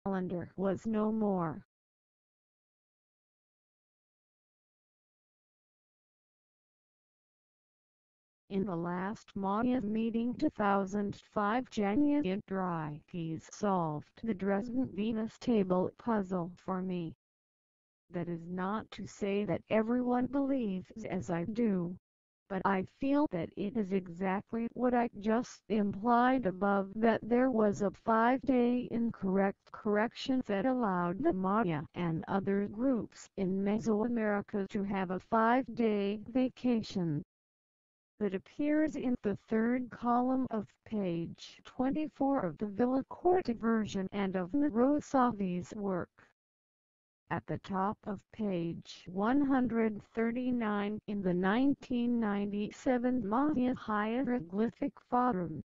calendar was no more. In the last Maya meeting 2005, January solved the Dresden Venus table puzzle for me. That is not to say that everyone believes as I do, but I feel that it is exactly what I just implied above, that there was a 5-day incorrect correction that allowed the Maya and other groups in Mesoamerica to have a 5-day vacation. That appears in the third column of page 24 of the Villacorta version and of Rosavi's work. At the top of page 139 in the 1997 Maya hieroglyphic forum,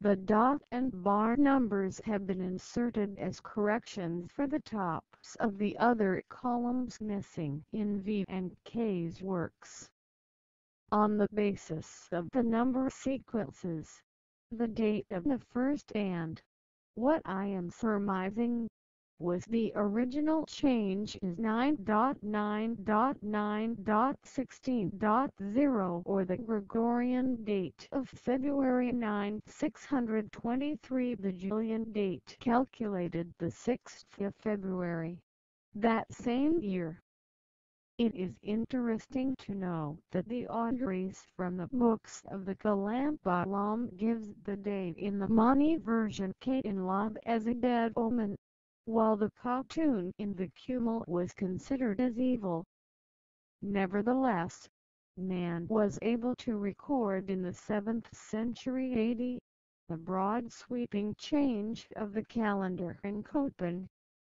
the dot and bar numbers have been inserted as corrections for the tops of the other columns missing in V and K's works. On the basis of the number sequences, the date of the first and, what I am surmising, was the original change is 9.9.9.16.0 or the Gregorian date of February 9, 623, the Julian date calculated the 6th of February, that same year. It is interesting to know that the auguries from the books of the Kalam gives the day in the Mani version K in Lab as a bad omen, while the cartoon in the Cumul was considered as evil. Nevertheless, man was able to record in the 7th century AD the broad sweeping change of the calendar in Copan,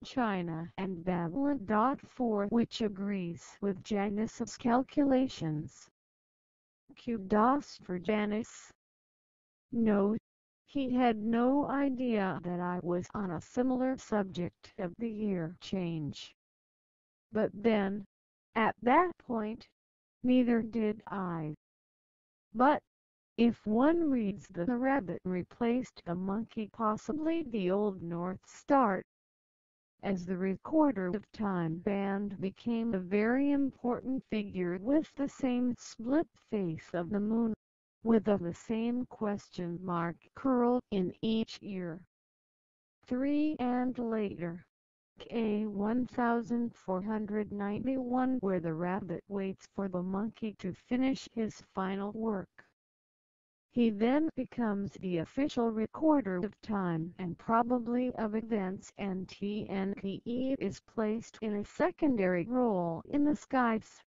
China and Babylon. 4 which agrees with Janus's calculations. Kudos for Janus. Note: he had no idea that I was on a similar subject of the year change. But then, at that point, neither did I. But, if one reads the rabbit replaced the monkey, possibly the Old North Star, as the recorder of time band became a very important figure with the same split face of the moon, with the same question mark curl in each ear. 3 and later, K 1491, where the rabbit waits for the monkey to finish his final work. He then becomes the official recorder of time and probably of events, and TNPE is placed in a secondary role in the skies.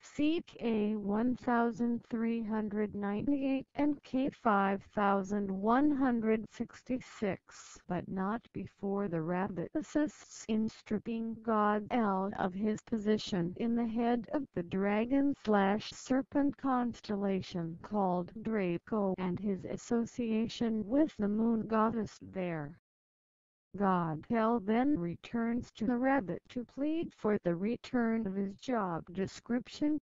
CK 1398 and K 5166, but not before the rabbit assists in stripping God out of his position in the head of the dragon/serpent constellation called Draco and his association with the moon goddess there. God Hell then returns to the rabbit to plead for the return of his job description.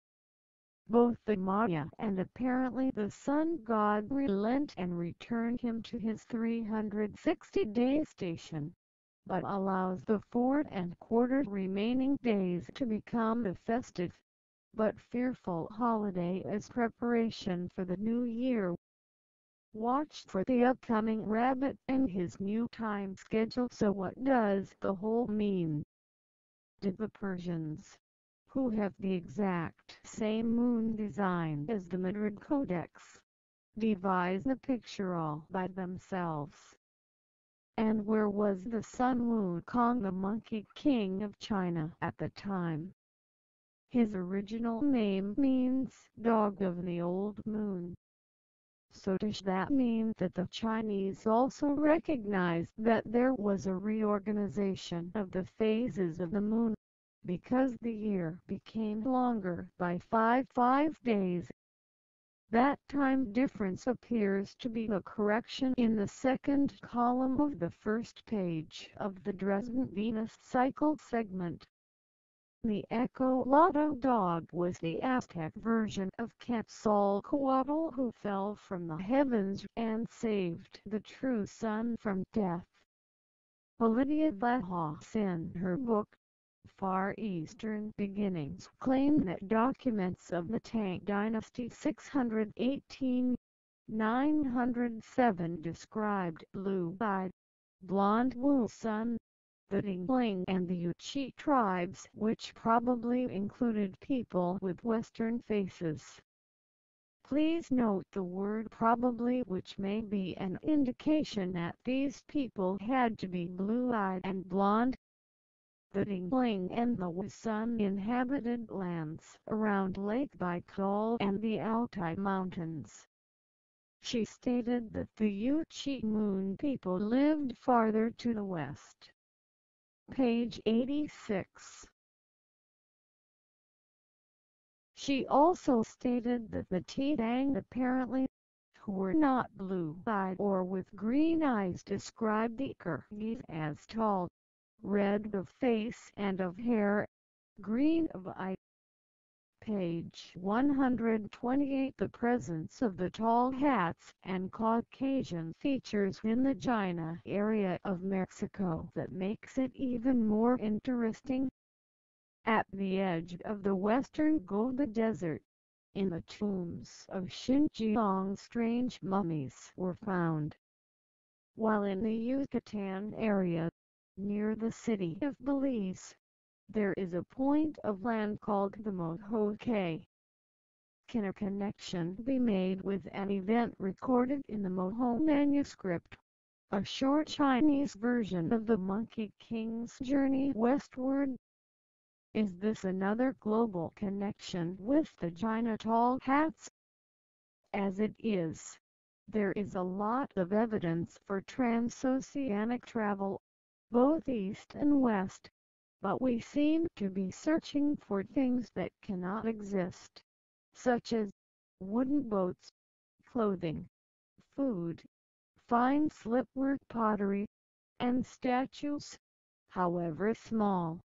Both the Maya and apparently the sun god relent and return him to his 360-day station, but allows the 4¼ remaining days to become a festive, but fearful holiday as preparation for the new year. Watch for the upcoming rabbit and his new time schedule. So what does the whole mean? Did the Persians, who have the exact same moon design as the Madrid Codex, devise the picture all by themselves? And where was the Sun Wukong, the Monkey King of China, at the time? His original name means dog of the old moon. So does that mean that the Chinese also recognized that there was a reorganization of the phases of the moon, because the year became longer by 5 days? That time difference appears to be a correction in the second column of the first page of the Dresden Venus cycle segment. The Echolotto dog was the Aztec version of Quetzalcoatl, who fell from the heavens and saved the true sun from death. Olivia Vlahos in her book, Far Eastern Beginnings, claimed that documents of the Tang dynasty 618-907 described blue-eyed, blonde Wu Sun, the Dingling and the Yuchi tribes, which probably included people with Western faces. Please note the word probably, which may be an indication that these people had to be blue-eyed and blonde. The Dingling and the Wu Sun inhabited lands around Lake Baikal and the Altai Mountains. She stated that the Yuchi Moon people lived farther to the west. Page 86. She also stated that the Tang apparently, who were not blue-eyed or with green eyes, described the Kyrgyz as tall, red of face and of hair, green of eye. Page 128. The presence of the tall hats and Caucasian features in the China area of Mexico that makes it even more interesting. At the edge of the western Gobi Desert, in the tombs of Xinjiang, strange mummies were found. While in the Yucatan area, near the city of Belize, there is a point of land called the Moho. Can a connection be made with an event recorded in the Moho manuscript, a short Chinese version of the Monkey King's journey westward? Is this another global connection with the China tall hats? As it is, there is a lot of evidence for transoceanic travel, both east and west, but we seem to be searching for things that cannot exist, such as wooden boats, clothing, food, fine slipwork pottery, and statues, however small.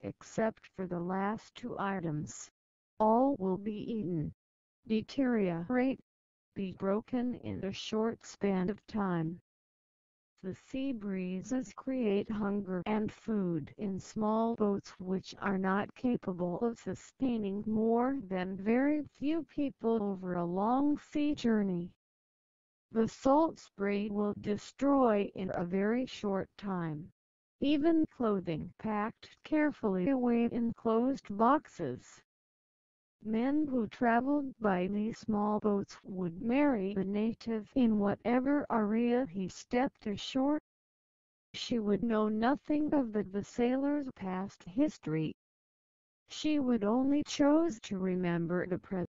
Except for the last two items, all will be eaten, deteriorate, be broken in a short span of time. The sea breezes create hunger and food in small boats which are not capable of sustaining more than very few people over a long sea journey. The salt spray will destroy in a very short time even clothing packed carefully away in closed boxes. Men who traveled by these small boats would marry the native in whatever area he stepped ashore. She would know nothing of the sailor's past history. She would only choose to remember the present.